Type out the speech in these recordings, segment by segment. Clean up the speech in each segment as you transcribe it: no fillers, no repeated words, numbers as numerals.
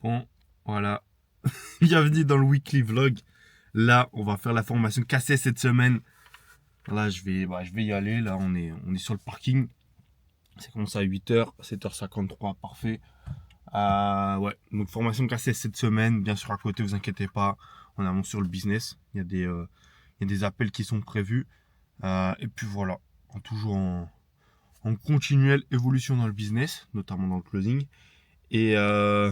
Bon, voilà. Bienvenue dans le weekly vlog. Là, on va faire la formation cassée cette semaine. Là, je vais y aller. Là, on est sur le parking. Ça commence à 8h, 7h53, parfait. Ouais, donc formation cassée cette semaine. Bien sûr, à côté, vous inquiétez pas. On avance sur le business. Il y a des appels qui sont prévus. Et puis voilà, toujours en continuelle évolution dans le business, notamment dans le closing. Et, euh,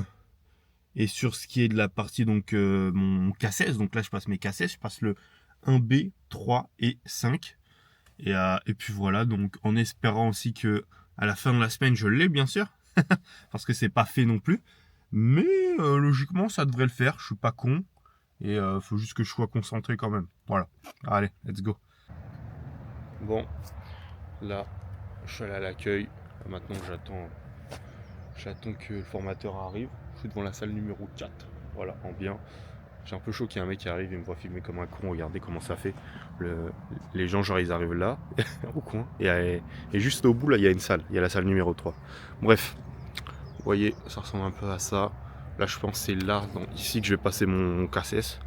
Et sur ce qui est de la partie, donc mon K16, donc là je passe mes K16, je passe le 1B, 3 et 5. Et puis voilà, donc en espérant aussi que à la fin de la semaine je l'ai bien sûr, parce que c'est pas fait non plus. Mais logiquement ça devrait le faire, je suis pas con. Et faut juste que je sois concentré quand même. Voilà, allez, let's go. Bon, là je suis allé à l'accueil. Maintenant j'attends que le formateur arrive. Je suis devant la salle numéro 4. Voilà, en bien. J'ai un peu chaud qu'il y ait un mec qui arrive et me voit filmer comme un con. Regardez comment ça fait. Les gens, genre, ils arrivent là, au coin. Et juste au bout, là, il y a une salle. Il y a la salle numéro 3. Bref, vous voyez, ça ressemble un peu à ça. Là, je pense que c'est là, ici, que je vais passer mon KCS.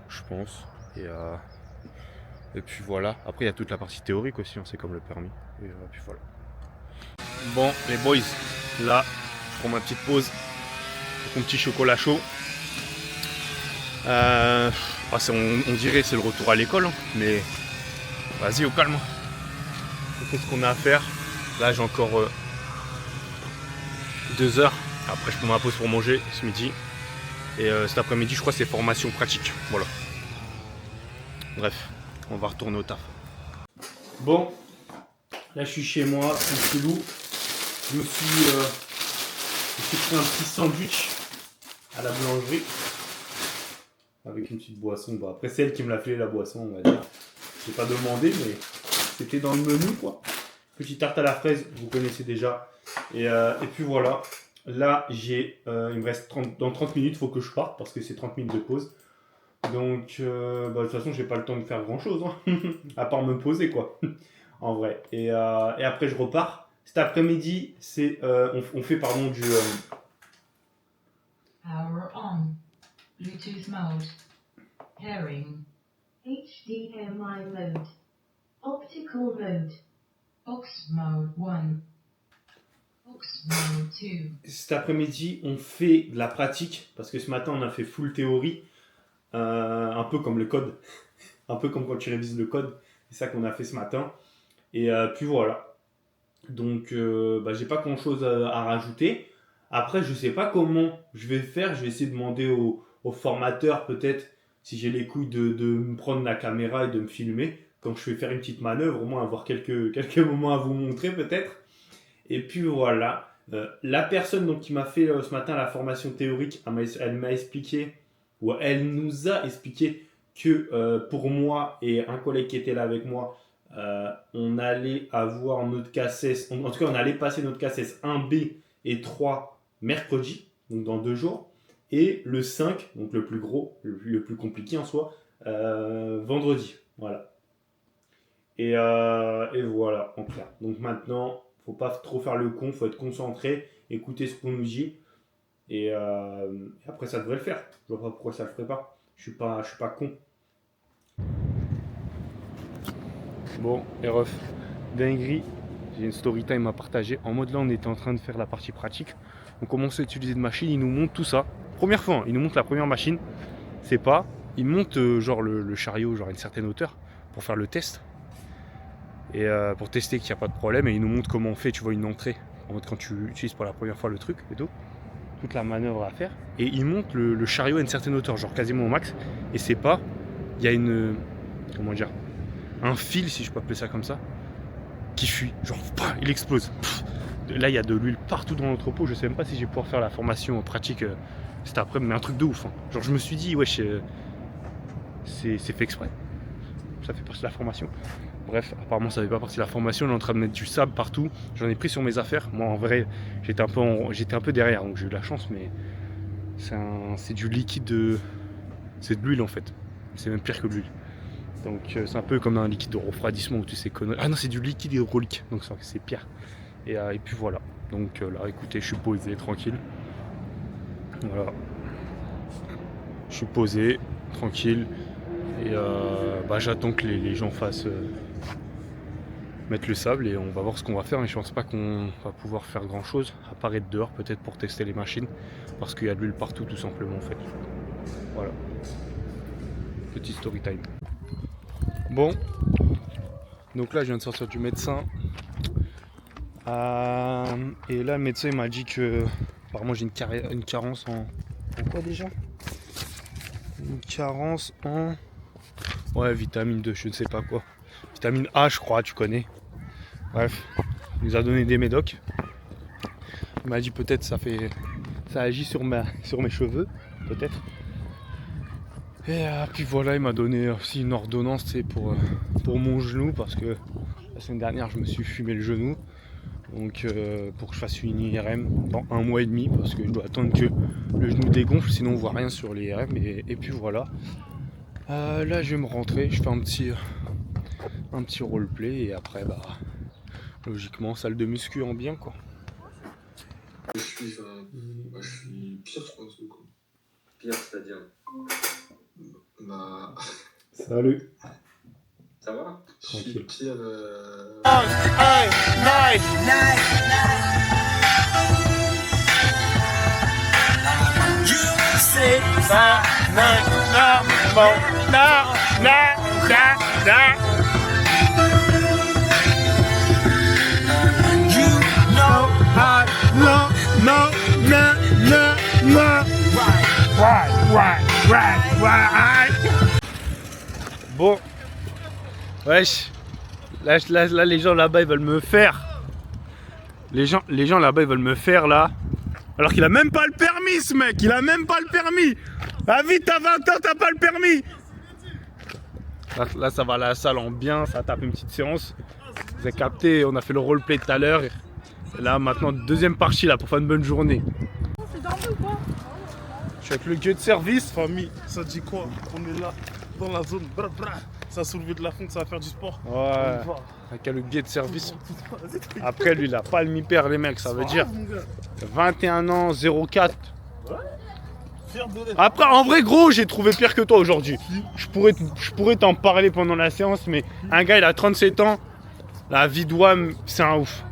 Je pense. Et puis voilà. Après, il y a toute la partie théorique aussi. C'est comme le permis. Et puis voilà. Bon, les boys, là, je prends ma petite pause. Mon petit chocolat chaud. On dirait c'est le retour à l'école, hein, mais vas-y au calme. Qu'est-ce qu'on a à faire? Là j'ai encore 2 heures. Après je prends ma pause pour manger ce midi. Et cet après-midi je crois c'est formation pratique. Voilà. Bref, on va retourner au taf. Bon, là je suis chez moi, tranquillou. Je me suis pris un petit sandwich à la boulangerie. Avec une petite boisson. Bon, après, c'est elle qui me l'a fait la boisson, on va dire. J'ai pas demandé, mais c'était dans le menu, quoi. Petite tarte à la fraise, vous connaissez déjà. Et puis voilà. Là, il me reste dans 30 minutes, il faut que je parte parce que c'est 30 minutes de pause. Donc, de toute façon, j'ai pas le temps de faire grand chose, hein, à part me poser, quoi. En vrai. Et après, je repars. Cet après-midi, on fait, pardon, du. Power on. Bluetooth mode. Pairing. HDMI mode. Optical mode. Aux mode 1. Aux mode 2. Cet après-midi, on fait de la pratique parce que ce matin, on a fait full théorie, un peu comme le code, un peu comme quand tu révises le code. C'est ça qu'on a fait ce matin. Et puis voilà. Donc, j'ai pas grand-chose à rajouter. Après, je sais pas comment je vais faire. Je vais essayer de demander au formateur peut-être si j'ai les couilles de me prendre la caméra et de me filmer quand je vais faire une petite manœuvre, au moins avoir quelques moments à vous montrer peut-être. Et puis voilà, la personne donc, qui m'a fait ce matin la formation théorique, elle m'a expliqué, ou elle nous a expliqué que pour moi et un collègue qui était là avec moi, on allait avoir notre KCS, en tout cas on allait passer notre KCS 1B et 3 mercredi, donc dans 2 jours, et le 5, donc le plus gros, le plus compliqué en soi, vendredi. Voilà. Et voilà, en clair. Donc maintenant, faut pas trop faire le con, faut être concentré, écouter ce qu'on nous dit. Et après, ça devrait le faire. Je vois pas pourquoi ça le ferait pas. Je suis pas con. Bon, les refs, dinguerie. J'ai une story time à partager. En mode là, on était en train de faire la partie pratique. On commence à utiliser une machine, il nous montre tout ça. Première fois, hein, il nous montre la première machine. C'est pas. Il monte genre le chariot, genre à une certaine hauteur, pour faire le test. Et pour tester qu'il n'y a pas de problème, et il nous montre comment on fait, tu vois, une entrée en mode quand tu utilises pour la première fois le truc et tout, toute la manœuvre à faire, et il monte le chariot à une certaine hauteur, genre quasiment au max, et c'est pas, il y a comment dire, un fil, si je peux appeler ça comme ça, qui fuit, genre il explose. Là il y a de l'huile partout dans l'entrepôt, je sais même pas si je vais pouvoir faire la formation en pratique cet après, mais un truc de ouf, hein. Genre je me suis dit, wesh, c'est fait exprès, ça fait partie de la formation. Bref, apparemment ça fait pas partie de la formation, on est en train de mettre du sable partout. J'en ai pris sur mes affaires. Moi en vrai, j'étais un peu derrière, donc j'ai eu de la chance, mais c'est du liquide, c'est de l'huile en fait. C'est même pire que de l'huile. Donc c'est un peu comme un liquide de refroidissement où tu sais conneries. Ah non, c'est du liquide hydraulique, donc c'est pire. Et puis voilà. Donc là, écoutez, je suis posé, tranquille. Voilà. Je suis posé, tranquille. Et j'attends que les gens fassent mettre le sable et on va voir ce qu'on va faire. Mais je pense pas qu'on va pouvoir faire grand chose, à part être dehors peut-être pour tester les machines. Parce qu'il y a de l'huile partout tout simplement en fait. Voilà. Petit story time. Bon. Donc là je viens de sortir du médecin. Et là le médecin il m'a dit que apparemment j'ai une carence en quoi déjà? Une carence en vitamine 2, je ne sais pas quoi. Vitamine A je crois, tu connais. Bref, il nous a donné des médocs. Il m'a dit peut-être ça agit sur mes cheveux, peut-être. Et puis voilà, il m'a donné aussi une ordonnance pour mon genou parce que la semaine dernière je me suis fumé le genou. Donc pour que je fasse une IRM dans 1 mois et demi parce que je dois attendre que le genou dégonfle, sinon on voit rien sur les IRM. Et puis voilà. Là je vais me rentrer, je fais un petit roleplay et après logiquement salle de muscu en bien quoi. Je suis pire, je pense, du coup. Pire, c'est-à-dire Salut. Ça va? Je suis Tranquille. pire. Bon, wesh, là les gens là-bas ils veulent me faire. Les gens là-bas ils veulent me faire là. Alors qu'il a même pas le permis ce mec, il a même pas le permis. Ah vite, t'as 20 ans, t'as pas le permis. Là ça va à la salle en bien, ça tape une petite séance. Vous avez capté, on a fait le roleplay tout à l'heure. Et là maintenant deuxième partie là pour faire une bonne journée. C'est dormi ou quoi? Je suis avec le guide de service. Famille, ça dit quoi? On est là, dans la zone, ça a soulevé de la fonte, ça va faire du sport. Ouais, avec le guide de service. Après lui il a pas le mi-père les mecs, ça veut dire 21 ans, 04. Après en vrai gros j'ai trouvé pire que toi aujourd'hui. Je pourrais t'en parler pendant la séance, mais un gars il a 37 ans, la vie de WAM c'est un ouf.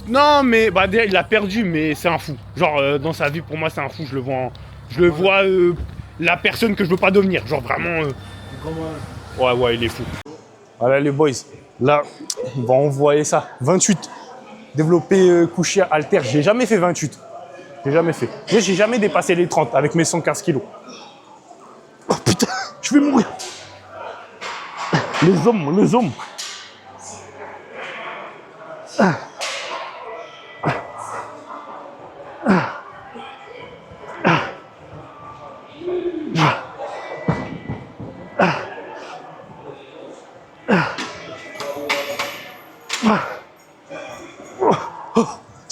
Non mais déjà il a perdu mais c'est un fou. Genre dans sa vie pour moi c'est un fou, je le vois la personne que je veux pas devenir. Genre vraiment ouais il est fou. Voilà les boys, là on va envoyer ça. 28. Développé couché halter, j'ai jamais fait 28. J'ai jamais fait. J'ai jamais dépassé les 30 avec mes 115 kilos. Oh putain, je vais mourir. Les hommes.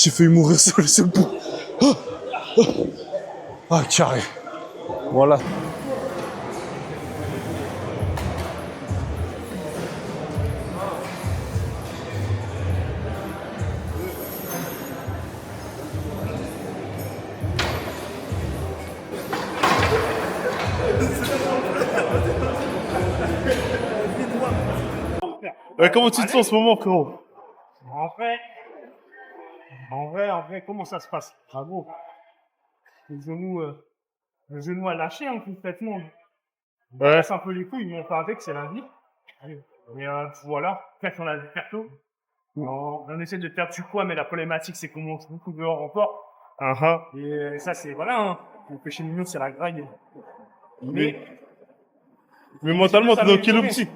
J'ai failli mourir sur le bout. Ah, carré. Voilà. Comment tu te sens en ce moment, frérot? En vrai, comment ça se passe? Bravo. Le genou a lâché, hein, complètement. On casse un peu les couilles, mais on fait avec, c'est la vie. Mais voilà, peut-être on a des persos. On essaie de perdre du poids, mais la problématique, c'est qu'on mange beaucoup dehors encore. Et ça, c'est, voilà, hein. Le péché mignon, c'est la graille. Mais mentalement, t'es dans quelle optique?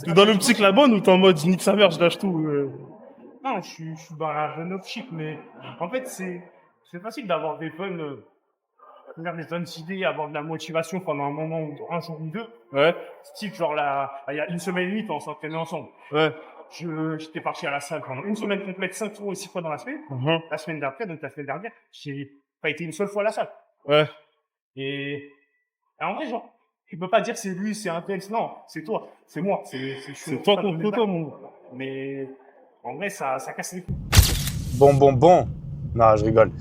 T'es dans l'optique la bonne ou t'es en mode nique sa mère, je lâche tout? Non, je suis dans la jeune optique, mais en fait, c'est facile d'avoir des bonnes idées, avoir de la motivation pendant un moment, un jour ou deux. Ouais. Style, genre, il y a une semaine et demie, on s'entraînait ensemble. Ouais. J'étais parti à la salle pendant une semaine complète, 5 fois ou 6 fois dans la semaine. La semaine d'après, donc la semaine dernière, j'ai pas été une seule fois à la salle. Ouais. Et en vrai, genre, tu peux pas dire c'est lui, c'est un tel, non, c'est toi, c'est moi, C'est toi contre toi, mon gars. Mais en vrai, ça casse les couilles. Bon. Non, je rigole.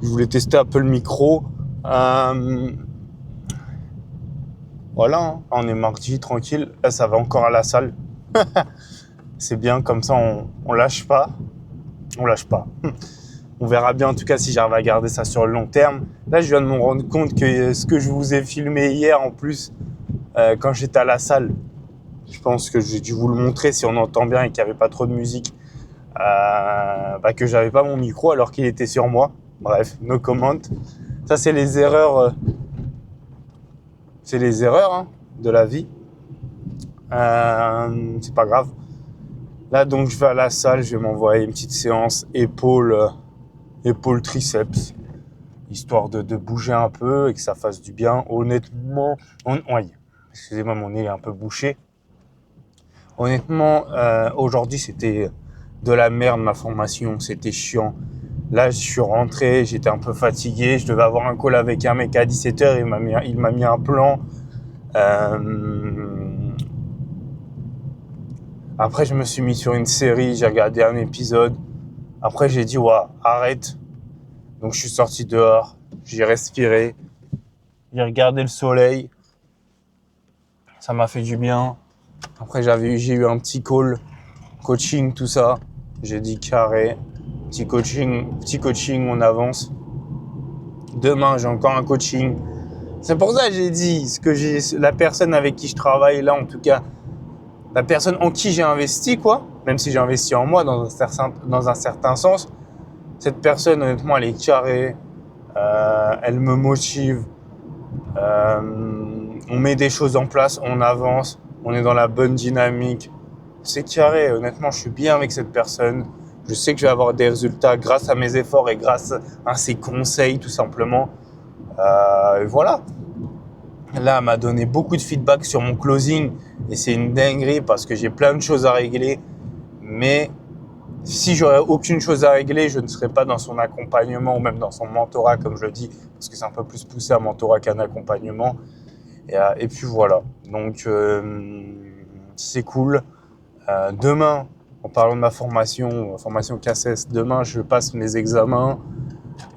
Je voulais tester un peu le micro. Voilà, hein. On est mardi, tranquille. Là, ça va encore à la salle. C'est bien, comme ça, on lâche pas. On lâche pas. On verra bien, en tout cas, si j'arrive à garder ça sur le long terme. Là, je viens de me rendre compte que ce que je vous ai filmé hier, en plus, quand j'étais à la salle, je pense que j'ai dû vous le montrer si on entend bien et qu'il n'y avait pas trop de musique, que j'avais pas mon micro alors qu'il était sur moi. Bref, no comment. Ça, c'est les erreurs. C'est les erreurs hein, de la vie. C'est pas grave. Là, donc, je vais à la salle, je vais m'envoyer une petite séance épaule triceps, histoire de bouger un peu et que ça fasse du bien. Honnêtement, oui, excusez-moi, mon nez est un peu bouché. Honnêtement, aujourd'hui, c'était de la merde, ma formation, c'était chiant. Là, je suis rentré, j'étais un peu fatigué, je devais avoir un call avec un mec à 17h, il m'a mis un plan. Après, je me suis mis sur une série, j'ai regardé un épisode. Après, j'ai dit, ouais, arrête. Donc, je suis sorti dehors, j'ai respiré, j'ai regardé le soleil. Ça m'a fait du bien. Après, j'ai eu un petit call, coaching, tout ça. J'ai dit carré, petit coaching, on avance. Demain, j'ai encore un coaching. C'est pour ça que j'ai dit la personne avec qui je travaille là, en tout cas, la personne en qui j'ai investi, quoi, même si j'ai investi en moi dans un certain sens, cette personne, honnêtement, elle est carrée, elle me motive, on met des choses en place, on avance, on est dans la bonne dynamique. C'est carré, honnêtement, je suis bien avec cette personne. Je sais que je vais avoir des résultats grâce à mes efforts et grâce à ses conseils, tout simplement. Et voilà. Là, elle m'a donné beaucoup de feedback sur mon closing et c'est une dinguerie parce que j'ai plein de choses à régler. Mais si j'aurais aucune chose à régler, je ne serais pas dans son accompagnement ou même dans son mentorat, comme je le dis, parce que c'est un peu plus poussé un mentorat qu'un accompagnement. Et puis voilà. Donc, c'est cool. Demain, en parlant de ma formation KSS, demain, je passe mes examens.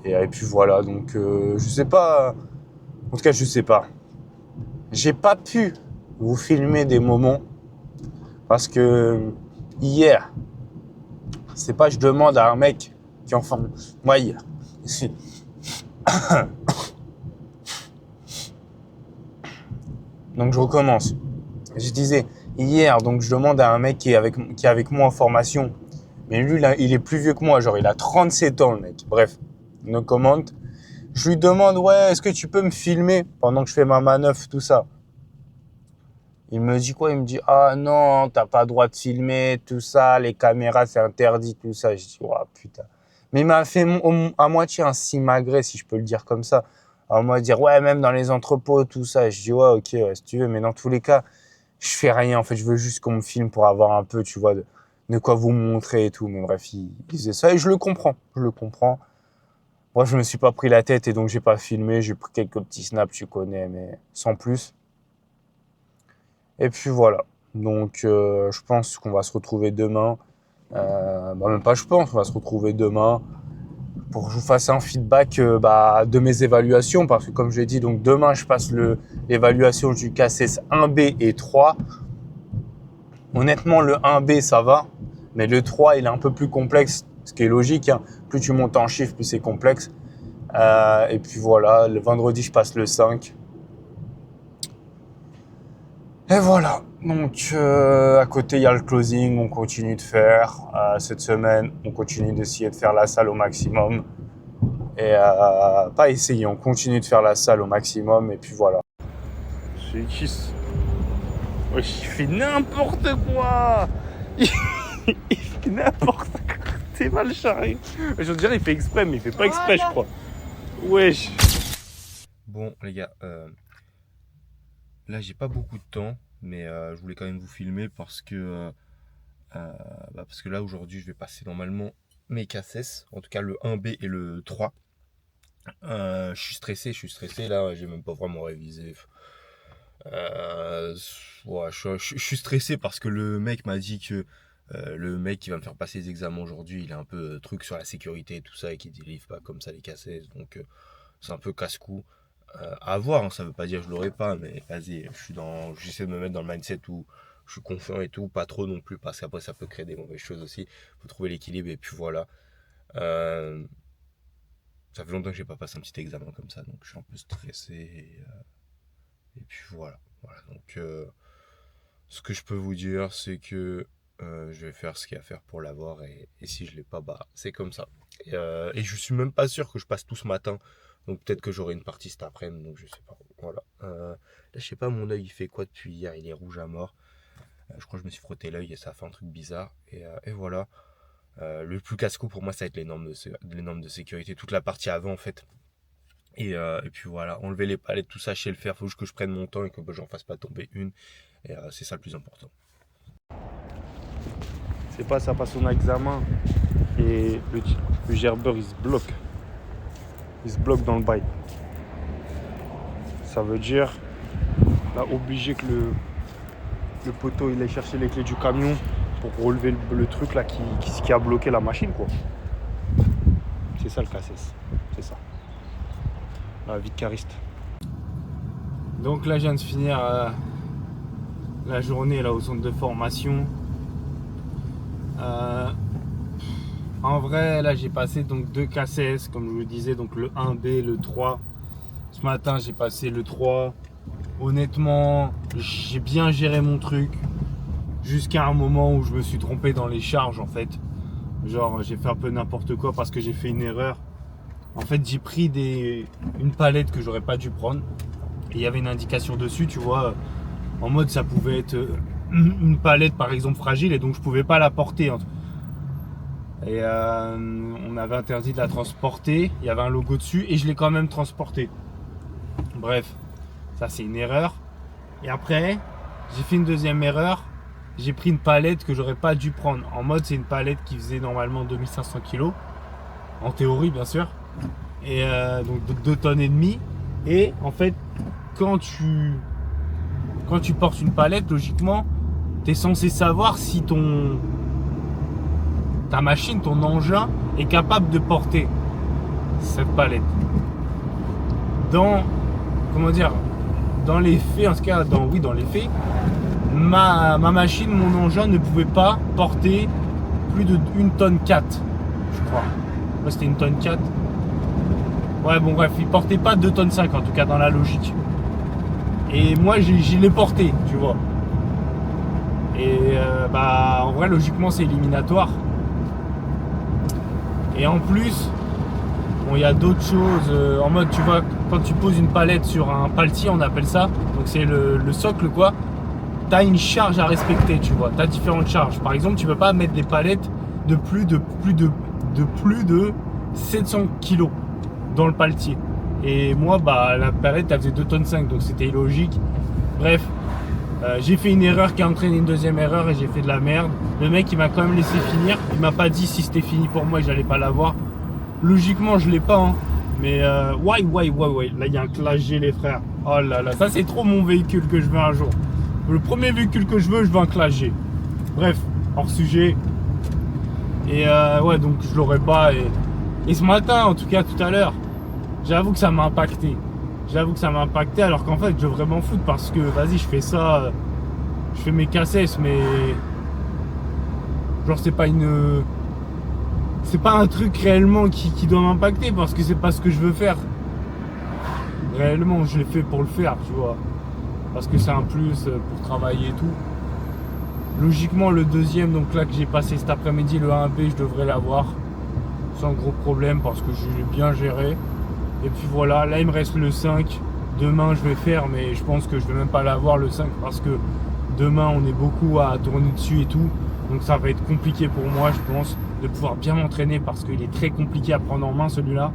Et puis voilà. Donc, je sais pas. En tout cas, je sais pas. J'ai pas pu vous filmer des moments parce que hier, c'est pas je demande à un mec qui en forme. Moi, hier. Donc je recommence. Je disais hier, donc je demande à un mec qui est avec moi en formation. Mais lui, là, il est plus vieux que moi, genre il a 37 ans le mec. Bref, no comment. Je lui demande, ouais, est-ce que tu peux me filmer pendant que je fais ma manœuvre, tout ça. Il me dit quoi? Il me dit, ah non, t'as pas le droit de filmer, tout ça, les caméras, c'est interdit, tout ça. Je dis, oh putain. Mais il m'a fait à moitié un simagré, si je peux le dire comme ça. Alors moi, dire, ouais, même dans les entrepôts, tout ça. Je dis, ouais, ok, ouais, si tu veux, mais dans tous les cas, je fais rien. En fait, je veux juste qu'on me filme pour avoir un peu, tu vois, de quoi vous montrer et tout. Mais bref, il disait ça et je le comprends. Moi, je me suis pas pris la tête et donc j'ai pas filmé. J'ai pris quelques petits snaps, tu connais, mais sans plus. Et puis voilà. Donc, je pense qu'on va se retrouver demain. Même pas je pense, on va se retrouver demain pour que je vous fasse un feedback de mes évaluations. Parce que comme je l'ai dit, donc demain, je passe l'évaluation du KSS 1B et 3. Honnêtement, le 1B, ça va. Mais le 3, il est un peu plus complexe, ce qui est logique. Hein. Plus tu montes en chiffres, plus c'est complexe. Et puis voilà, le vendredi, je passe le 5. Et voilà, donc à côté il y a le closing, on continue de faire. Cette semaine, on continue d'essayer de faire la salle au maximum. Et pas essayer, on continue de faire la salle au maximum et puis voilà. C'est qui? Ouais, il fait n'importe quoi. Il fait n'importe quoi. T'es mal charré. Je veux dire, il fait exprès, mais il fait pas exprès, je crois. Wesh. Bon, les gars, là, j'ai pas beaucoup de temps, mais je voulais quand même vous filmer parce que là, aujourd'hui, je vais passer normalement mes KSS, en tout cas le 1B et le 3. Je suis stressé, là, j'ai même pas vraiment révisé. Ouais, je suis stressé parce que le mec m'a dit que Le mec qui va me faire passer les examens aujourd'hui, il a un peu truc sur la sécurité et tout ça et qui délivre pas comme ça les cassettes. Donc c'est un peu casse-cou. À voir, hein, ça veut pas dire que je l'aurai pas, mais vas-y, j'essaie de me mettre dans le mindset où je suis confiant et tout, pas trop non plus, parce qu'après ça peut créer des mauvaises choses aussi. Faut trouver l'équilibre et puis voilà. Ça fait longtemps que j'ai pas passé un petit examen comme ça, donc je suis un peu stressé et puis voilà. Donc ce que je peux vous dire, c'est que je vais faire ce qu'il y a à faire pour l'avoir et si je l'ai pas, bah c'est comme ça. Et je suis même pas sûr que je passe tout ce matin. Donc peut-être que j'aurai une partie cet après-midi, donc je sais pas. Voilà. Là, je sais pas, mon œil il fait quoi depuis hier, il est rouge à mort. Je crois que je me suis frotté l'œil et ça a fait un truc bizarre. Et voilà. Le plus casse-cou pour moi, ça va être les normes de sécurité, toute la partie avant en fait. Et puis voilà, enlever les palettes, tout ça, je sais le faire. Faut juste que je prenne mon temps et que j'en fasse pas tomber une. Et c'est ça le plus important. C'est pas, ça passe son examen et le gerbeur il se bloque. Il se bloque dans le bail. Ça veut dire là obligé que le poteau il aille chercher les clés du camion pour relever le truc là qui a bloqué la machine quoi. C'est ça le cassesse. C'est ça. La vie de cariste. Donc là je viens de finir la journée là au centre de formation. En vrai là j'ai passé donc 2 cassettes comme je vous le disais, donc le 1B, le 3. Ce matin j'ai passé le 3. Honnêtement j'ai bien géré mon truc jusqu'à un moment où je me suis trompé dans les charges en fait. Genre j'ai fait un peu n'importe quoi parce que j'ai fait une erreur. En fait j'ai pris une palette que j'aurais pas dû prendre. Et il y avait une indication dessus, tu vois, en mode ça pouvait être une palette par exemple fragile et donc je pouvais pas la porter. Et on avait interdit de la transporter, il y avait un logo dessus et je l'ai quand même transporté. Bref, ça c'est une erreur. Et après, j'ai fait une deuxième erreur, j'ai pris une palette que j'aurais pas dû prendre. En mode c'est une palette qui faisait normalement 2500 kg, en théorie bien sûr. Et donc 2 tonnes et demie. Et en fait, quand tu portes une palette, logiquement, tu es censé savoir si ta machine, ton engin est capable de porter cette palette. Dans les faits, en tout cas, dans les faits, ma machine, mon engin ne pouvait pas porter plus de 1 tonne 4, je crois. Moi, c'était 1 tonne 4. Ouais, bon, bref, il portait pas 2 tonnes 5 en tout cas dans la logique. Et moi, je l'ai porté, tu vois. Et en vrai, logiquement, c'est éliminatoire. Et en plus, bon, il y a d'autres choses. En mode, tu vois, quand tu poses une palette sur un paletier, on appelle ça. Donc, c'est le socle, quoi. Tu as une charge à respecter, tu vois. Tu as différentes charges. Par exemple, tu peux pas mettre des palettes de plus de 700 kg dans le paletier. Et moi, la palette, elle faisait 2 tonnes 5, donc c'était illogique. Bref, j'ai fait une erreur qui a entraîné une deuxième erreur et j'ai fait de la merde. Le mec, il m'a quand même laissé finir. Il m'a pas dit si c'était fini pour moi et j'allais pas l'avoir. Logiquement, je l'ai pas, hein. Mais ouais. Là, il y a un Clash G, les frères. Oh là là, ça c'est trop mon véhicule que je veux un jour. Le premier véhicule que je veux un Clash G. Bref, hors sujet. Et ouais, donc je l'aurais pas. Et ce matin, en tout cas tout à l'heure, j'avoue que ça m'a impacté. Alors qu'en fait, je devrais m'en foutre parce que, vas-y, je fais ça, je fais mes cassettes, mais genre c'est pas un truc réellement qui doit m'impacter parce que c'est pas ce que je veux faire. Réellement, je l'ai fait pour le faire, tu vois, parce que c'est un plus pour travailler et tout. Logiquement, le deuxième, donc là que j'ai passé cet après-midi, le 1B, je devrais l'avoir sans gros problème parce que je l'ai bien géré. Et puis voilà, là il me reste le 5. Demain je vais faire, mais je pense que je vais même pas l'avoir le 5 parce que demain on est beaucoup à tourner dessus et tout. Donc ça va être compliqué pour moi, je pense, de pouvoir bien m'entraîner parce qu'il est très compliqué à prendre en main celui-là.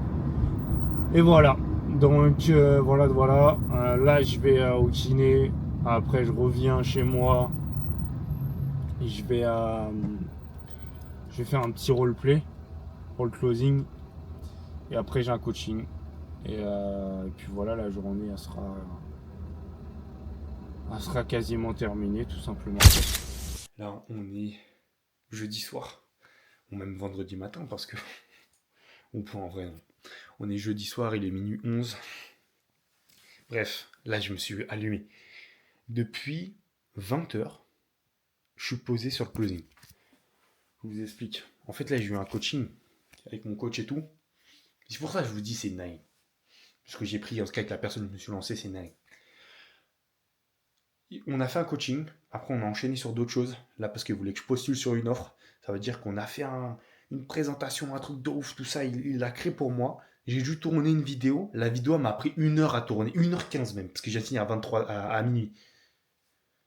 Et voilà. Donc voilà. Là je vais au kiné. Après je reviens chez moi. Et je vais faire un petit roleplay pour le closing. Et après j'ai un coaching. Et puis voilà, la journée elle sera quasiment terminée tout simplement. Là on est jeudi soir, ou même vendredi matin, parce que, on peut en vrai, non. On est jeudi soir, il est minuit 11. Bref, là, je me suis allumé. Depuis 20h, je suis posé sur le closing. Je vous explique. En fait, là, j'ai eu un coaching avec mon coach et tout. C'est pour ça que je vous dis c'est dingue. Ce que j'ai pris, en tout cas avec la personne que je me suis lancé, c'est dingue. On a fait un coaching, après on a enchaîné sur d'autres choses. Là, parce qu'il voulait que je postule sur une offre, ça veut dire qu'on a fait une présentation, un truc de ouf, tout ça, il l'a créé pour moi. J'ai dû tourner une vidéo. La vidéo m'a pris 1h à tourner, 1h15 même, parce que j'ai fini à minuit.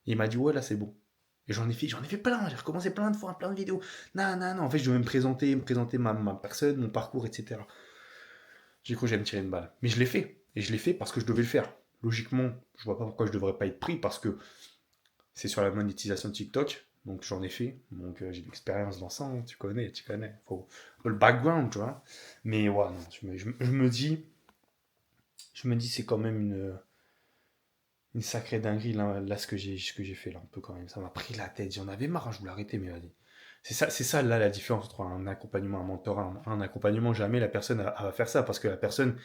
Et il m'a dit, ouais, là c'est bon. Et j'en ai fait plein, j'ai recommencé plein de fois, plein de vidéos. Non, en fait, je devais me présenter ma personne, mon parcours, etc. J'ai cru que j'allais me tirer une balle. Mais je l'ai fait. Et je l'ai fait parce que je devais le faire. Logiquement, je vois pas pourquoi je devrais pas être pris parce que c'est sur la monétisation de TikTok. Donc j'en ai fait. Donc j'ai de l'expérience dans ça, hein. Tu connais. Faut le background, tu vois. Mais ouais, non, je me dis c'est quand même une sacrée dinguerie là ce que j'ai fait là un peu quand même. Ça m'a pris la tête. J'en avais marre, je voulais arrêter, mais vas-y. C'est ça là la différence entre un accompagnement, un mentorat. Un accompagnement, jamais la personne va faire ça parce que la personne,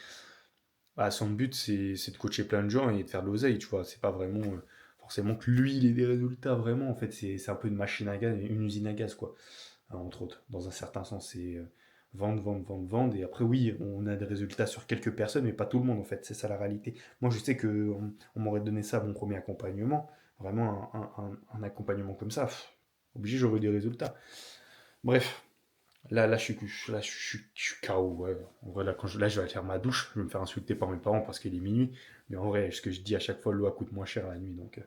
bah, son but c'est de coacher plein de gens et de faire de l'oseille, tu vois. C'est pas vraiment forcément que lui il ait des résultats vraiment. En fait, c'est un peu une machine à gaz, une usine à gaz quoi. Entre autres, dans un certain sens, c'est vendre. Et après, oui, on a des résultats sur quelques personnes, mais pas tout le monde en fait. C'est ça la réalité. Moi, je sais que on m'aurait donné ça à mon premier accompagnement, vraiment un accompagnement comme ça. Obligé, j'aurais eu des résultats. Bref, là, je suis KO. Ouais. En vrai, là, je vais aller faire ma douche. Je vais me faire insulter par mes parents parce qu'il est minuit. Mais en vrai, ce que je dis à chaque fois, l'eau coûte moins cher la nuit. Donc,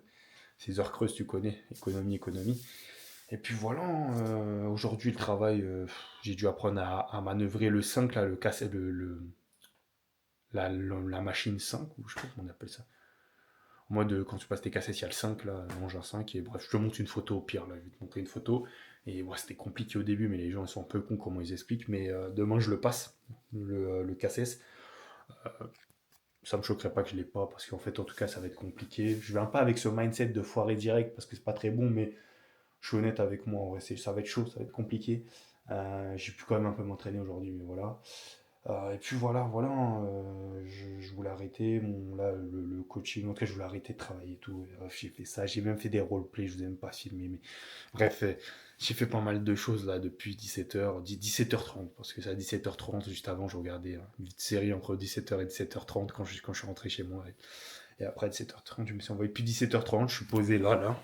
ces heures creuses, tu connais. Économie. Et puis voilà, aujourd'hui, le travail, j'ai dû apprendre à manœuvrer le 5, là, le casse, la machine 5, ou je sais pas comment on appelle ça. En mode, quand tu passes tes cassettes, il y a le 5, là, l'engin 5, et bref, je te montre une photo au pire, là, je vais te montrer une photo. Et ouais, c'était compliqué au début, mais les gens ils sont un peu cons comment ils expliquent, mais demain je le passe, le cassette. Ça me choquerait pas que je l'ai pas, parce qu'en fait, en tout cas, ça va être compliqué. Je viens pas avec ce mindset de foirer direct, parce que c'est pas très bon, mais je suis honnête avec moi, en vrai, ça va être chaud, ça va être compliqué. J'ai pu quand même un peu m'entraîner aujourd'hui, mais voilà. Et puis voilà, je voulais arrêter là, le coaching, en tout cas je voulais arrêter de travailler et tout. Et bref, j'ai fait ça, j'ai même fait des roleplays, je vous ai même pas filmé, mais bref, j'ai fait pas mal de choses là depuis 17h30, parce que c'est à 17h30, juste avant je regardais une petite série entre 17h et 17h30 quand je suis rentré chez moi. Et après 17h30, je me suis envoyé. Puis 17h30, je suis posé là.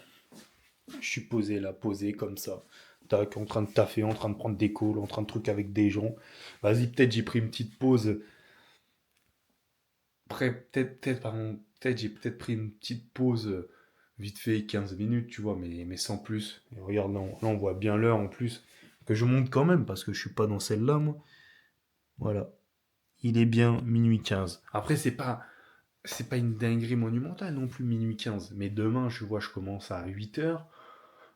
Je suis posé comme ça. Tac, en train de taffer, en train de prendre des calls, en train de trucs avec des gens. Vas-y, peut-être j'ai pris une petite pause. Peut-être j'ai peut-être pris une petite pause vite fait, 15 minutes, tu vois, mais sans plus. Et regarde, là, on voit bien l'heure en plus. Que je monte quand même, parce que je suis pas dans celle-là, moi. Voilà. Il est bien minuit 15. Après, c'est pas une dinguerie monumentale non plus, minuit 15. Mais demain, je commence à 8h.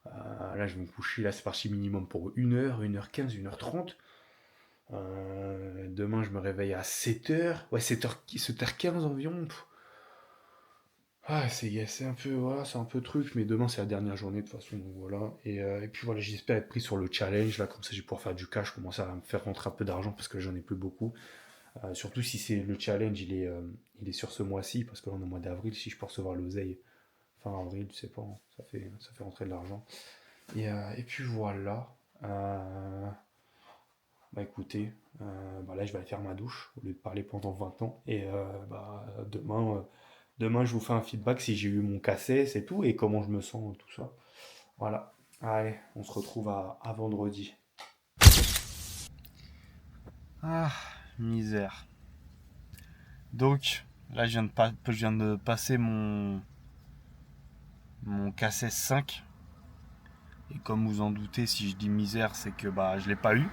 Là, je vais me coucher. Là, c'est parti minimum pour 1h, 1h15, 1h30. Demain, je me réveille à 7h. Ouais, 7h15 environ. Ah, c'est un peu, voilà, c'est un peu truc. Mais demain, c'est la dernière journée de toute façon. Donc voilà. Et puis voilà, j'espère être pris sur le challenge. Là, comme ça, je vais pouvoir faire du cash. Commencer à me faire rentrer un peu d'argent parce que j'en ai plus beaucoup. Surtout si c'est le challenge, il est sur ce mois-ci. Parce que là, on est au mois d'avril. Si je peux recevoir l'oseille fin avril, je sais pas. Hein, ça fait rentrer de l'argent. Et puis voilà. Bah écoutez, là je vais aller faire ma douche au lieu de parler pendant 20 ans. Et demain je vous fais un feedback si j'ai eu mon cassé, c'est tout, et comment je me sens, tout ça. Voilà. Allez, on se retrouve à vendredi. Ah, misère. Donc, là, je viens de passer mon cassette 5. Et comme vous en doutez, si je dis misère, c'est que je l'ai pas eu.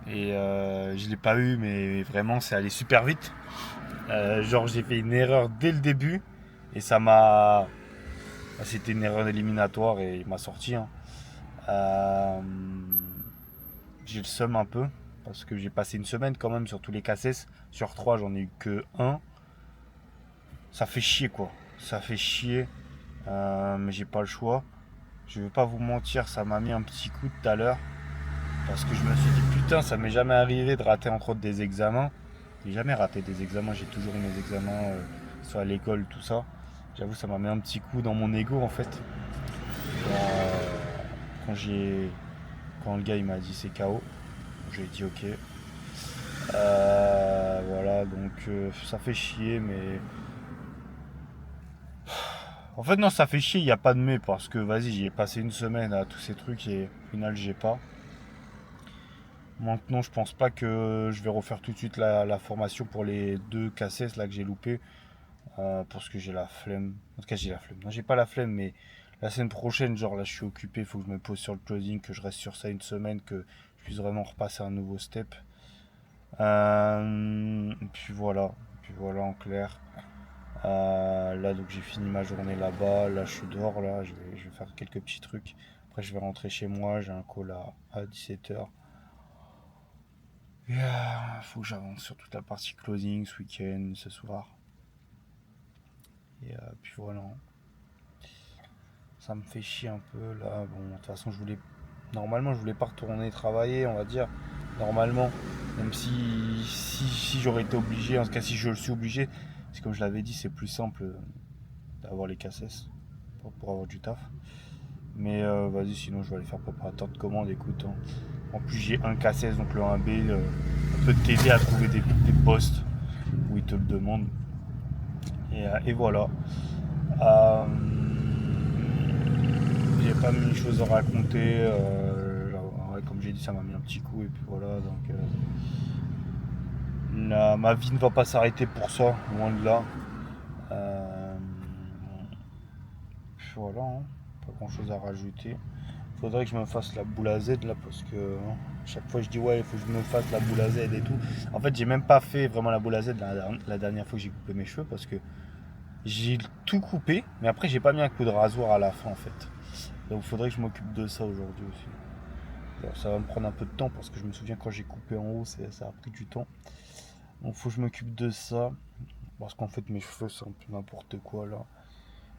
Et je l'ai pas eu, mais vraiment, c'est allé super vite. Genre, j'ai fait une erreur dès le début. Et ça m'a... C'était une erreur éliminatoire et il m'a sorti. Hein. J'ai le seum un peu. Parce que j'ai passé une semaine quand même sur tous les cassettes. Sur 3, j'en ai eu que 1. Ça fait chier, quoi. Ça fait chier. Mais j'ai pas le choix. Je vais pas vous mentir, ça m'a mis un petit coup tout à l'heure. Parce que je me suis dit, putain, ça m'est jamais arrivé de rater entre autres des examens. J'ai jamais raté des examens, j'ai toujours eu mes examens, soit à l'école, tout ça. J'avoue, ça m'a mis un petit coup dans mon ego en fait. Quand, quand le gars il m'a dit c'est KO, j'ai dit ok. Voilà, donc ça fait chier, mais. En fait, non, ça fait chier, il n'y a pas de mais parce que vas-y, j'y ai passé une semaine à tous ces trucs et au final, j'ai pas. Maintenant, je pense pas que je vais refaire tout de suite la formation pour les 2 KSS là que j'ai loupé. Parce que j'ai la flemme. En tout cas, j'ai la flemme. Non, j'ai pas la flemme, mais la semaine prochaine, genre là, je suis occupé. Il faut que je me pose sur le closing, que je reste sur ça une semaine, que je puisse vraiment repasser un nouveau step. Et puis voilà. En clair. Là, donc j'ai fini ma journée là-bas. Là, je suis dehors. Là, je vais faire quelques petits trucs. Après, je vais rentrer chez moi. J'ai un call à 17h. Il faut que j'avance sur toute la partie closing ce week-end, ce soir. Et puis voilà. Ça me fait chier un peu là. Bon, de toute façon, normalement, je voulais pas retourner travailler, on va dire. Normalement, même si j'aurais été obligé, en tout cas, si je le suis obligé, c'est comme je l'avais dit, c'est plus simple d'avoir les KSS pour avoir du taf. Mais vas-y, sinon, je vais aller faire préparateur de commande. Écoute, hein. En plus, j'ai un KSS, donc le 1B, on peut t'aider à trouver des postes où ils te le demandent. Et voilà. J'ai pas mille choses à raconter. Comme j'ai dit, ça m'a mis un petit coup. Et puis voilà. Donc, ma vie ne va pas s'arrêter pour ça, loin de là. Puis voilà. Hein, pas grand chose à rajouter. Faudrait que je me fasse la boule à Z là parce que chaque fois je dis ouais il faut que je me fasse la boule à Z et tout. En fait j'ai même pas fait vraiment la boule à Z la dernière fois que j'ai coupé mes cheveux parce que j'ai tout coupé mais après j'ai pas mis un coup de rasoir à la fin en fait. Donc il faudrait que je m'occupe de ça aujourd'hui aussi. Alors, ça va me prendre un peu de temps parce que je me souviens quand j'ai coupé en haut ça a pris du temps. Donc faut que je m'occupe de ça parce qu'en fait mes cheveux c'est un peu n'importe quoi là.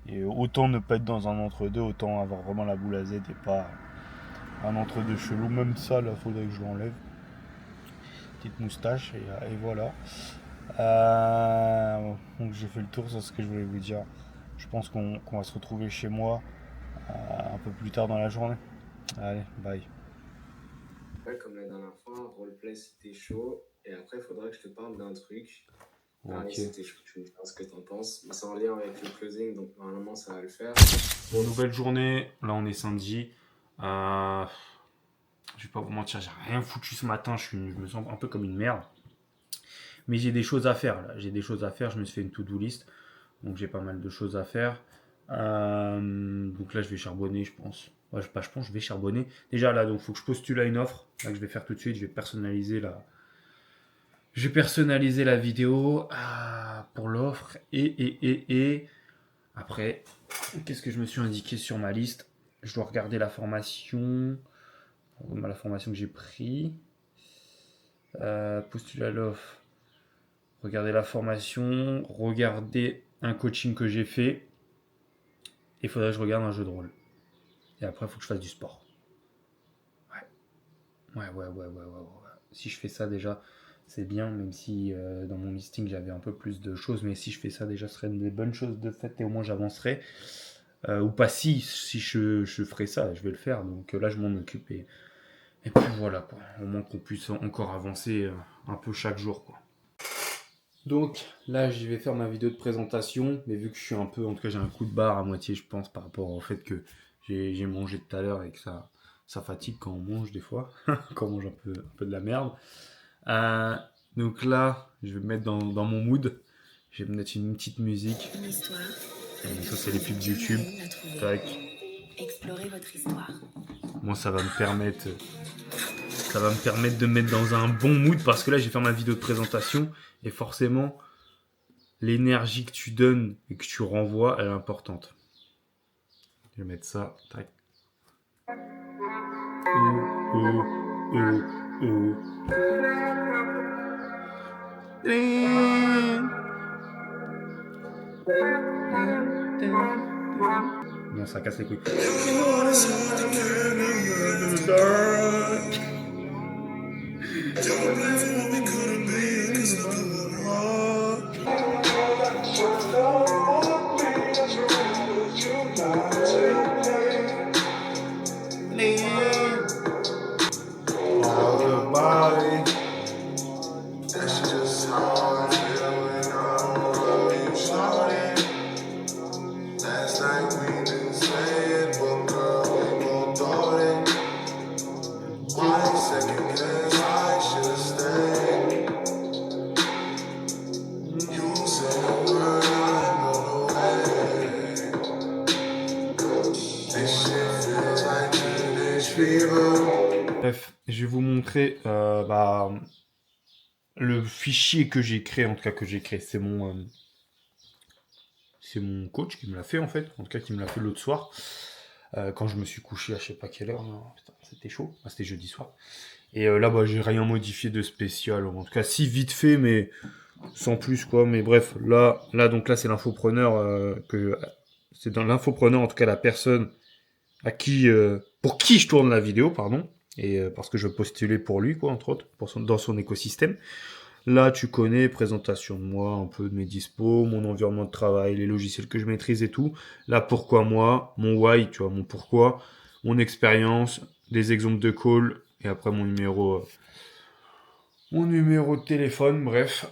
Et autant ne pas être dans un entre-deux, autant avoir vraiment la boule à Z et pas un entre-deux chelou. Même ça, là, faudrait que je l'enlève. Petite moustache et voilà. Donc j'ai fait le tour sur ce que je voulais vous dire. Je pense qu'on va se retrouver chez moi un peu plus tard dans la journée. Allez, bye. Ouais, comme la dernière fois, roleplay c'était chaud. Et après, il faudrait que je te parle d'un truc. Pareil, c'était chaud, tu me diras ce que t'en penses. Mais c'est en lien avec le closing, donc normalement ça va le faire. Bon, nouvelle journée. Là, on est samedi. Je vais pas vous mentir, j'ai rien foutu ce matin. Je me sens un peu comme une merde. Mais j'ai des choses à faire. Là. J'ai des choses à faire. Je me suis fait une to-do list. Donc j'ai pas mal de choses à faire. Donc là, je vais charbonner, je pense. Ouais, je vais charbonner. Déjà là, donc faut que je postule à une offre. Là que je vais faire tout de suite. Je vais personnaliser la vidéo pour l'offre. Et après, qu'est-ce que je me suis indiqué sur ma liste? Je dois regarder la formation. La formation que j'ai pris. Postuler à l'offre. Regarder la formation. Regarder un coaching que j'ai fait. Et il faudrait que je regarde un jeu de rôle. Et après, il faut que je fasse du sport. Ouais. Si je fais ça déjà, c'est bien, même si dans mon listing j'avais un peu plus de choses, mais si je fais ça déjà, ce serait des bonnes choses de fait et au moins j'avancerai. Ou pas si je ferai ça, je vais le faire. Donc là, je m'en occupe et puis voilà quoi. Au moins qu'on puisse encore avancer un peu chaque jour quoi. Donc là, j'y vais faire ma vidéo de présentation, mais vu que je suis un peu, en tout cas j'ai un coup de barre à moitié, je pense, par rapport au fait que j'ai mangé tout à l'heure et que ça fatigue quand on mange des fois, quand on mange un peu de la merde. Donc là, je vais me mettre dans mon mood, je vais me mettre une petite musique. Une histoire. Et ça, c'est les pubs YouTube. Tac. Explorez votre histoire. Moi, ça va me permettre de me mettre dans un bon mood parce que là, j'ai fait ma vidéo de présentation et forcément, l'énergie que tu donnes et que tu renvoies, elle est importante. Je vais mettre ça. Tac. Non, ça casse les couilles. Bref, je vais vous montrer le fichier que j'ai créé, en tout cas que j'ai créé. C'est mon coach qui me l'a fait en fait, en tout cas qui me l'a fait l'autre soir. Quand je me suis couché à je sais pas quelle heure, non, putain, c'était chaud, c'était jeudi soir. Et là, j'ai rien modifié de spécial, en tout cas si vite fait, mais sans plus quoi. Mais bref, là c'est l'infopreneur c'est dans l'infopreneur en tout cas la personne à qui, pour qui je tourne la vidéo, pardon, et parce que je postulais pour lui quoi, entre autres, dans son écosystème. Là, tu connais, présentation de moi, un peu de mes dispos, mon environnement de travail, les logiciels que je maîtrise et tout. Là, pourquoi moi, mon why, tu vois, mon pourquoi, mon expérience, des exemples de call, et après mon numéro de téléphone, bref.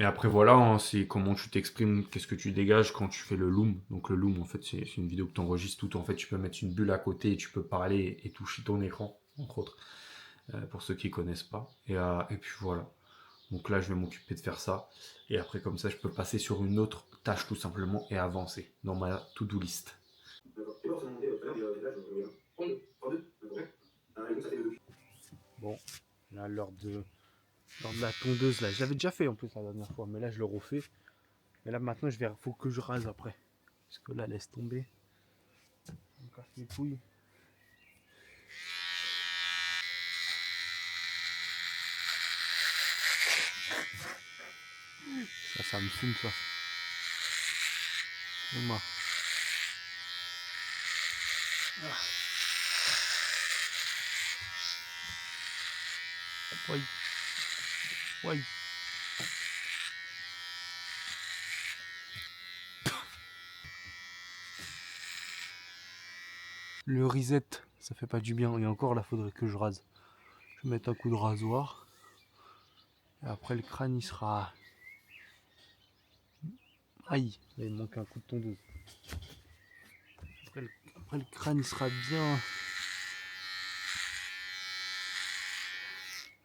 Et après, voilà, hein, c'est comment tu t'exprimes, qu'est-ce que tu dégages quand tu fais le loom. Donc le loom, en fait, c'est une vidéo que tu enregistres tout. En fait, tu peux mettre une bulle à côté et tu peux parler et toucher ton écran, entre autres. Pour ceux qui connaissent pas. Et puis voilà. Donc là, je vais m'occuper de faire ça. Et après, comme ça, je peux passer sur une autre tâche tout simplement et avancer dans ma to-do list. Bon, là, l'heure de la tondeuse, là, je l'avais déjà fait en plus la dernière fois, mais là, je le refais. Mais là, maintenant, faut que je rase après. Parce que là, laisse tomber. On me casse les couilles. Ça me fume ça. Moi. Oui. Oui. Le reset, ça fait pas du bien. Et encore là, faudrait que je rase. Je vais mettre un coup de rasoir. Et après le crâne il sera. Aïe, là, il me manque un coup de tondeuse. Après le crâne il sera bien.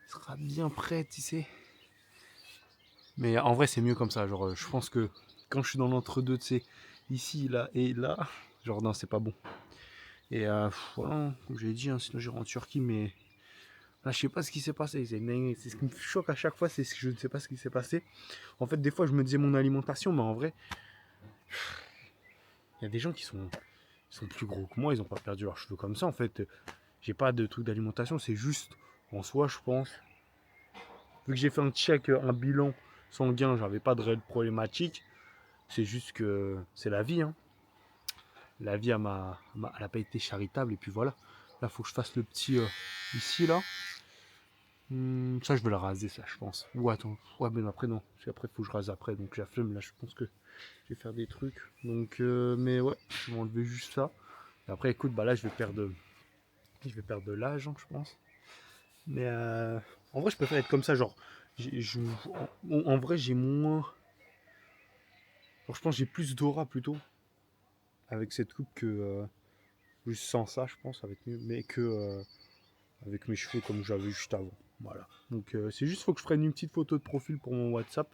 Il sera bien prêt, tu sais. Mais en vrai c'est mieux comme ça. Genre je pense que quand je suis dans l'entre-deux, tu sais, ici, là et là, genre non c'est pas bon. Et voilà, comme je l'ai dit, hein, sinon j'irai en Turquie, mais là je sais pas ce qui s'est passé. C'est ce qui me choque à chaque fois, c'est que je ne sais pas ce qui s'est passé. En fait des fois je me disais mon alimentation, mais en vrai, il y a des gens qui sont plus gros que moi, ils ont pas perdu leurs cheveux comme ça. En fait, j'ai pas de truc d'alimentation, c'est juste en soi, je pense. Vu que j'ai fait un check, un bilan sanguin, j'avais pas de réelle problématique. C'est juste que c'est la vie, hein. La vie, elle a pas été charitable, et puis voilà. Là, faut que je fasse le petit ici, là. Ça, je vais le raser, ça, je pense. Ou attends, ouais, mais après, non. Parce qu'après, faut que je rase après, donc j'ai la flemme, là, je pense que je vais faire des trucs. Donc, mais ouais, je vais enlever juste ça. Et après, écoute, bah là, je vais perdre de l'âge, hein, je pense. Mais en vrai, je préfère être comme ça, genre, en vrai, j'ai moins. Alors, je pense que j'ai plus d'aura plutôt avec cette coupe que juste sans ça, je pense, ça va être mieux, mais que avec mes cheveux comme j'avais juste avant. Voilà. Donc, c'est juste, faut que je prenne une petite photo de profil pour mon WhatsApp,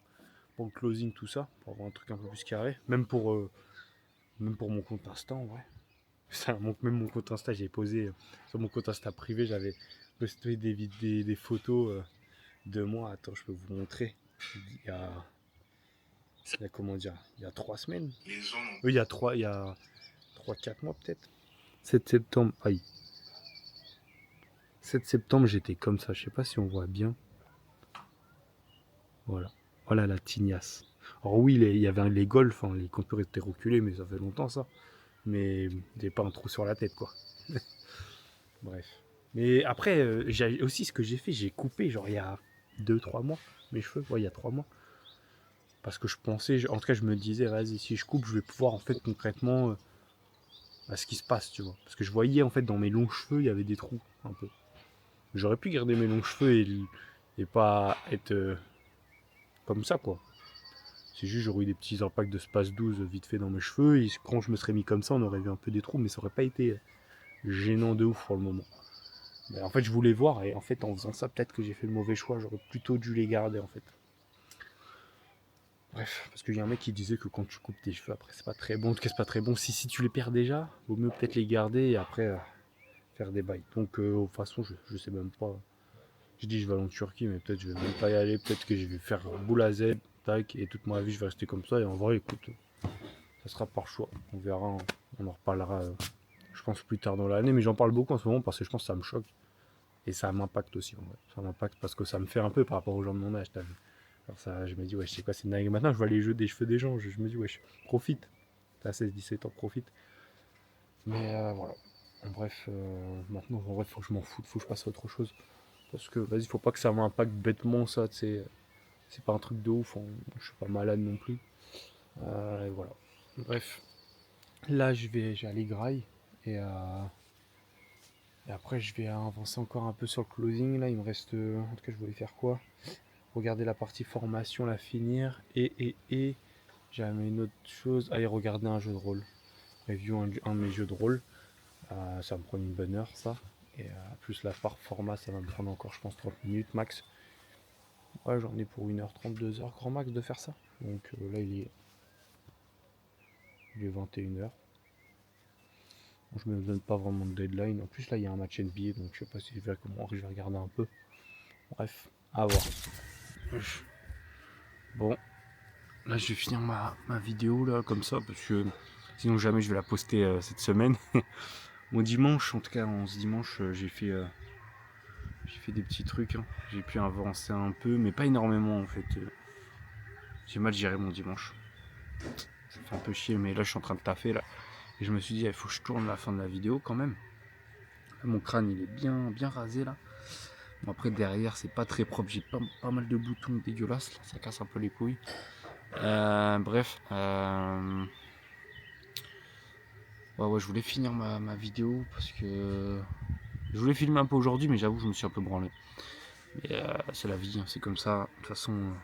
pour le closing, tout ça, pour avoir un truc un peu plus carré, même pour mon compte Insta, en vrai. Ça manque même mon compte Insta, j'ai posé sur mon compte Insta privé, j'avais posté des photos de moi. Attends, je peux vous montrer. Il y a comment dire, il y a 3 semaines. Oui, il y a 3-4 mois peut-être. 7 septembre, aïe. 7 septembre, j'étais comme ça, je sais pas si on voit bien. Voilà, voilà la tignasse. Alors oui, il y avait les golfs, hein, les compteurs étaient reculés, mais ça fait longtemps ça. Mais il n'y avait pas un trou sur la tête, quoi. Bref. Mais après, j'ai aussi ce que j'ai fait, j'ai coupé, genre il y a 2-3 mois, mes cheveux, ouais, il y a 3 mois. Parce que je pensais, en tout cas je me disais, vas-y, si je coupe, je vais pouvoir en fait concrètement à ce qui se passe, tu vois. Parce que je voyais en fait dans mes longs cheveux, il y avait des trous, un peu. J'aurais pu garder mes longs cheveux et pas être comme ça, quoi. C'est juste, j'aurais eu des petits impacts de space 12 vite fait dans mes cheveux, et quand je me serais mis comme ça, on aurait vu un peu des trous, mais ça aurait pas été gênant de ouf pour le moment. Mais en fait, je voulais voir, et en fait, en faisant ça, peut-être que j'ai fait le mauvais choix, j'aurais plutôt dû les garder, en fait. Bref, parce qu'il y a un mec qui disait que quand tu coupes tes cheveux, après, c'est pas très bon. En tout cas, c'est pas très bon. Si tu les perds déjà, vaut mieux peut-être les garder et après faire des bails. Donc, de toute façon, je sais même pas. Je dis je vais aller en Turquie, mais peut-être je vais même pas y aller. Peut-être que je vais faire boule à Z, tac, et toute ma vie, je vais rester comme ça. Et en vrai, écoute, ça sera par choix. On verra, on en reparlera, je pense, plus tard dans l'année. Mais j'en parle beaucoup en ce moment parce que je pense que ça me choque. Et ça m'impacte aussi, en vrai. Ça m'impacte parce que ça me fait un peu par rapport aux gens de mon âge, t'as vu. Alors ça, je me dis, ouais, je sais quoi, c'est dingue. Maintenant, je vois les jeux des cheveux des gens, je me dis, ouais, profite. T'as 16-17 ans, profite. Mais voilà. En bref, maintenant, en vrai, faut que je m'en foute, faut que je passe à autre chose. Parce que, vas-y, faut pas que ça m'impacte bêtement, ça, tu sais. C'est pas un truc de ouf, je suis pas malade non plus. Et voilà. Bref. Là, j'ai aller graille. Et après, je vais avancer encore un peu sur le closing. Là, il me reste. En tout cas, je voulais faire quoi? Regarder la partie formation, la finir. Et j'avais une autre chose. Allez, regarder un jeu de rôle. Review un de mes jeux de rôle. Ça va me prendre une bonne heure, ça. Et plus la part format, ça va me prendre encore, je pense, 30 minutes max. Ouais, j'en ai pour 1h30, 2h grand max de faire ça. Donc là, il est 21h. Je me donne pas vraiment de deadline. En plus, là, il y a un match NBA, donc je sais pas si je vais regarder un peu. Bref, à voir. Bon, là, je vais finir ma vidéo, là, comme ça, parce que sinon, jamais je vais la poster cette semaine. Mon dimanche, en tout cas, ce dimanche, j'ai fait des petits trucs. Hein. J'ai pu avancer un peu, mais pas énormément, en fait. J'ai mal géré mon dimanche. Ça fait un peu chier, mais là, je suis en train de taffer, là. Et je me suis dit, il faut que je tourne la fin de la vidéo quand même. Là, mon crâne, il est bien rasé là. Bon, après, derrière, c'est pas très propre. J'ai pas mal de boutons dégueulasses. Là, ça casse un peu les couilles. Bref. Ouais, je voulais finir ma vidéo parce que je voulais filmer un peu aujourd'hui, mais j'avoue, je me suis un peu branlé. Mais c'est la vie, hein, c'est comme ça. De toute façon,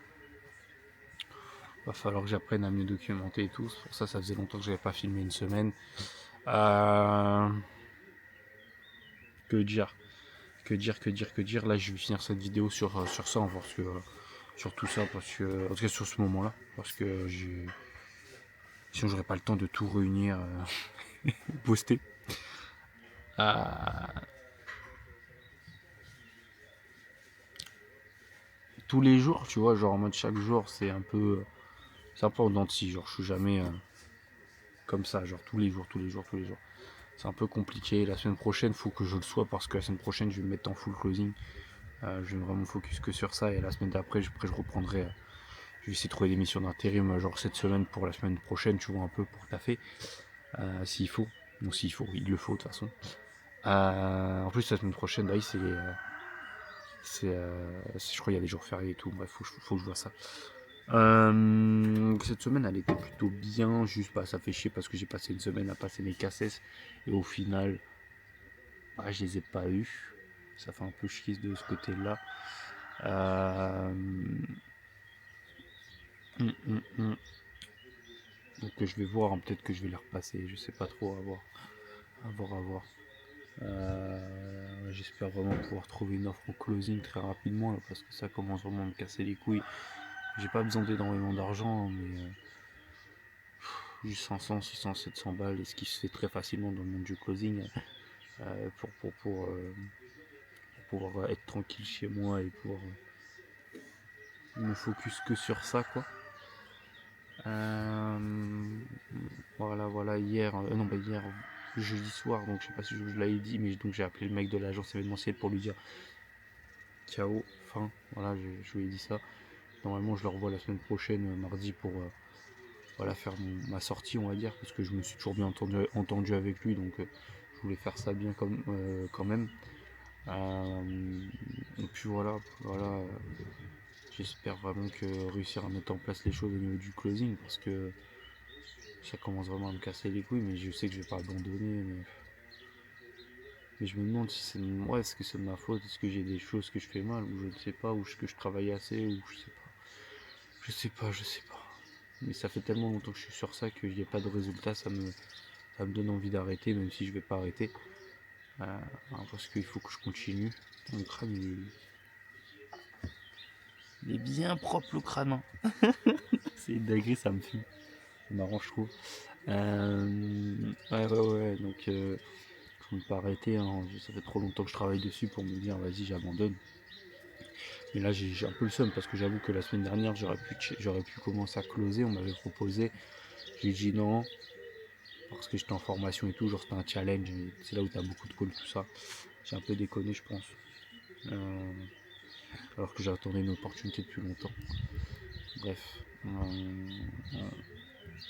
va falloir que j'apprenne à mieux documenter et tout. Pour ça faisait longtemps que j'avais pas filmé une semaine. Que dire, là je vais finir cette vidéo sur ça, on va voir sur tout ça, parce que en tout cas sur ce moment là, parce que sinon j'aurais pas le temps de tout réunir poster. Tous les jours, tu vois, genre en mode chaque jour, c'est un peu en dents de scie, genre je suis jamais comme ça, genre tous les jours. C'est un peu compliqué. La semaine prochaine, faut que je le sois parce que la semaine prochaine, je vais me mettre en full closing. Je vais vraiment focus que sur ça. Et la semaine d'après, je reprendrai. Je vais essayer de trouver des missions d'intérim, genre cette semaine pour la semaine prochaine, tu vois, un peu pour taffer. S'il faut. Non, s'il faut, il le faut de toute façon. En plus, la semaine prochaine, là, je crois qu'il y a des jours fériés et tout. Bref, faut que je vois ça. Cette semaine elle était plutôt bien, juste ça fait chier parce que j'ai passé une semaine à passer mes cassettes et au final je les ai pas eu, ça fait un peu chier de ce côté là. Donc je vais voir, hein, peut-être que je vais les repasser, je sais pas trop, à voir. J'espère vraiment pouvoir trouver une offre au closing très rapidement là, parce que ça commence vraiment à me casser les couilles. J'ai pas besoin d'énormément d'argent, mais juste 500, 600, 700 balles, et ce qui se fait très facilement dans le monde du closing, pour pouvoir être tranquille chez moi et pouvoir me focus que sur ça, quoi. Voilà, hier, jeudi soir, donc je sais pas si je l'avais dit, mais donc j'ai appelé le mec de l'agence événementielle pour lui dire ciao, fin, voilà, je lui ai dit ça. normalement je le revois la semaine prochaine, mardi, pour voilà, faire ma sortie, on va dire, parce que je me suis toujours bien entendu avec lui, donc je voulais faire ça bien quand même. Et puis voilà, j'espère vraiment que réussir à mettre en place les choses au niveau du closing, parce que ça commence vraiment à me casser les couilles, mais je sais que je vais pas abandonner. Mais je me demande si c'est moi, est-ce que c'est de ma faute, est-ce que j'ai des choses que je fais mal, ou je ne sais pas, ou est-ce que je travaille assez, ou je sais pas. Je sais pas. Mais ça fait tellement longtemps que je suis sur ça qu'il n'y a pas de résultat, ça me donne envie d'arrêter, même si je vais pas arrêter. Parce qu'il faut que je continue. Mon crâne, il est bien propre, le crâne. Hein. C'est une dinguerie, ça me fume. C'est marrant, je trouve. Ouais. Donc, je ne vais pas arrêter. Hein. Ça fait trop longtemps que je travaille dessus pour me dire, vas-y, j'abandonne. Mais là, j'ai un peu le seum parce que j'avoue que la semaine dernière, j'aurais pu commencer à closer. On m'avait proposé. J'ai dit non. Parce que j'étais en formation et tout, genre c'était un challenge. C'est là où tu as beaucoup de calls, tout ça. J'ai un peu déconné, je pense. Alors que j'attendais une opportunité depuis longtemps. Bref.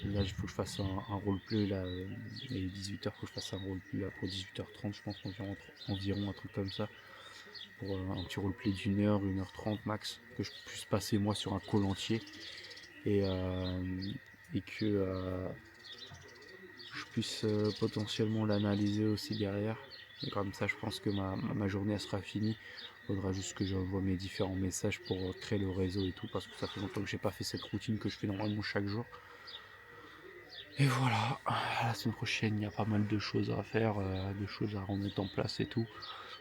Là, il faut que je fasse un roleplay. Là, il est 18h, il faut que je fasse un roleplay là, pour 18h30, je pense, environ un truc comme ça. Pour un petit roleplay d'une heure, 1h30 max. Que je puisse passer moi sur un call entier. Et que je puisse potentiellement l'analyser aussi derrière. Et comme ça, je pense que ma journée elle sera finie. Il faudra juste que j'envoie mes différents messages pour créer le réseau et tout, parce que ça fait longtemps que j'ai pas fait cette routine que je fais normalement chaque jour. Et voilà, la semaine prochaine, il y a pas mal de choses à faire, de choses à remettre en place et tout.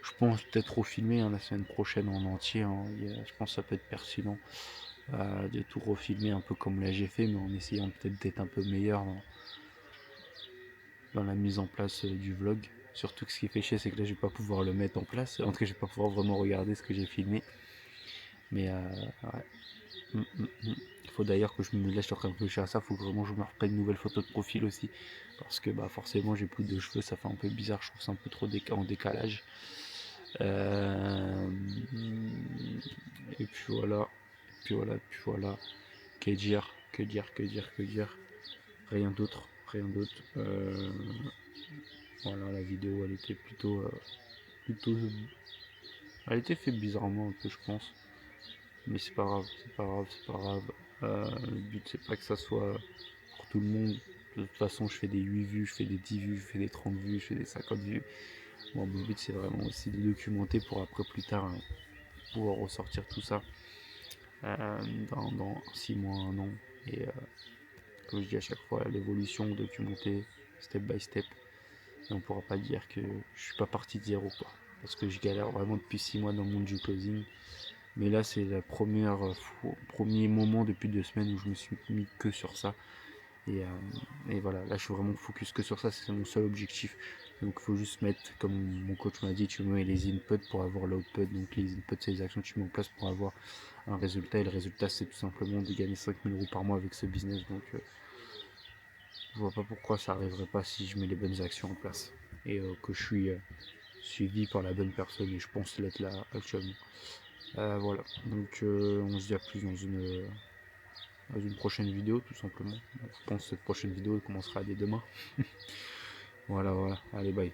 Je pense peut-être refilmer la semaine prochaine en entier. Je pense que ça peut être pertinent de tout refilmer un peu comme là j'ai fait, mais en essayant peut-être d'être un peu meilleur dans la mise en place du vlog. Surtout que ce qui fait chier, c'est que là je vais pas pouvoir le mettre en place. En tout cas, je vais pas pouvoir vraiment regarder ce que j'ai filmé. Mais ouais. Il faut d'ailleurs que je me laisse en train de réfléchir à ça. Il faut que vraiment je me reprenne une nouvelle photo de profil aussi. Parce que forcément j'ai plus de cheveux, ça fait un peu bizarre. Je trouve ça un peu trop en décalage. Et puis voilà. Que dire. Rien d'autre. Voilà, la vidéo elle était plutôt elle était faite bizarrement un peu, je pense, mais c'est pas grave. Le but c'est pas que ça soit pour tout le monde. De toute façon, je fais des 8 vues, je fais des 10 vues, je fais des 30 vues, je fais des 50 vues. Bon, mon but c'est vraiment aussi de documenter pour après plus tard pouvoir ressortir tout ça dans 6 mois, 1 an. Et comme je dis à chaque fois, l'évolution documentée step by step. Et on pourra pas dire que je suis pas parti de zéro, quoi. Parce que je galère vraiment depuis 6 mois dans le monde du closing. Mais là, c'est le premier moment depuis 2 semaines où je me suis mis que sur ça. Et voilà, là, je suis vraiment focus que sur ça. C'est mon seul objectif. Donc, il faut juste mettre, comme mon coach m'a dit, tu mets les inputs pour avoir l'output. Donc, les inputs, c'est les actions que tu mets en place pour avoir un résultat. Et le résultat, c'est tout simplement de gagner 5 000 € par mois avec ce business. Donc, je vois pas pourquoi ça arriverait pas si je mets les bonnes actions en place. Et que je suis suivi par la bonne personne. Et je pense l'être là actuellement. Voilà, donc on se dit à plus dans une prochaine vidéo, tout simplement. Je pense que cette prochaine vidéo elle commencera dès demain. Voilà, allez, bye.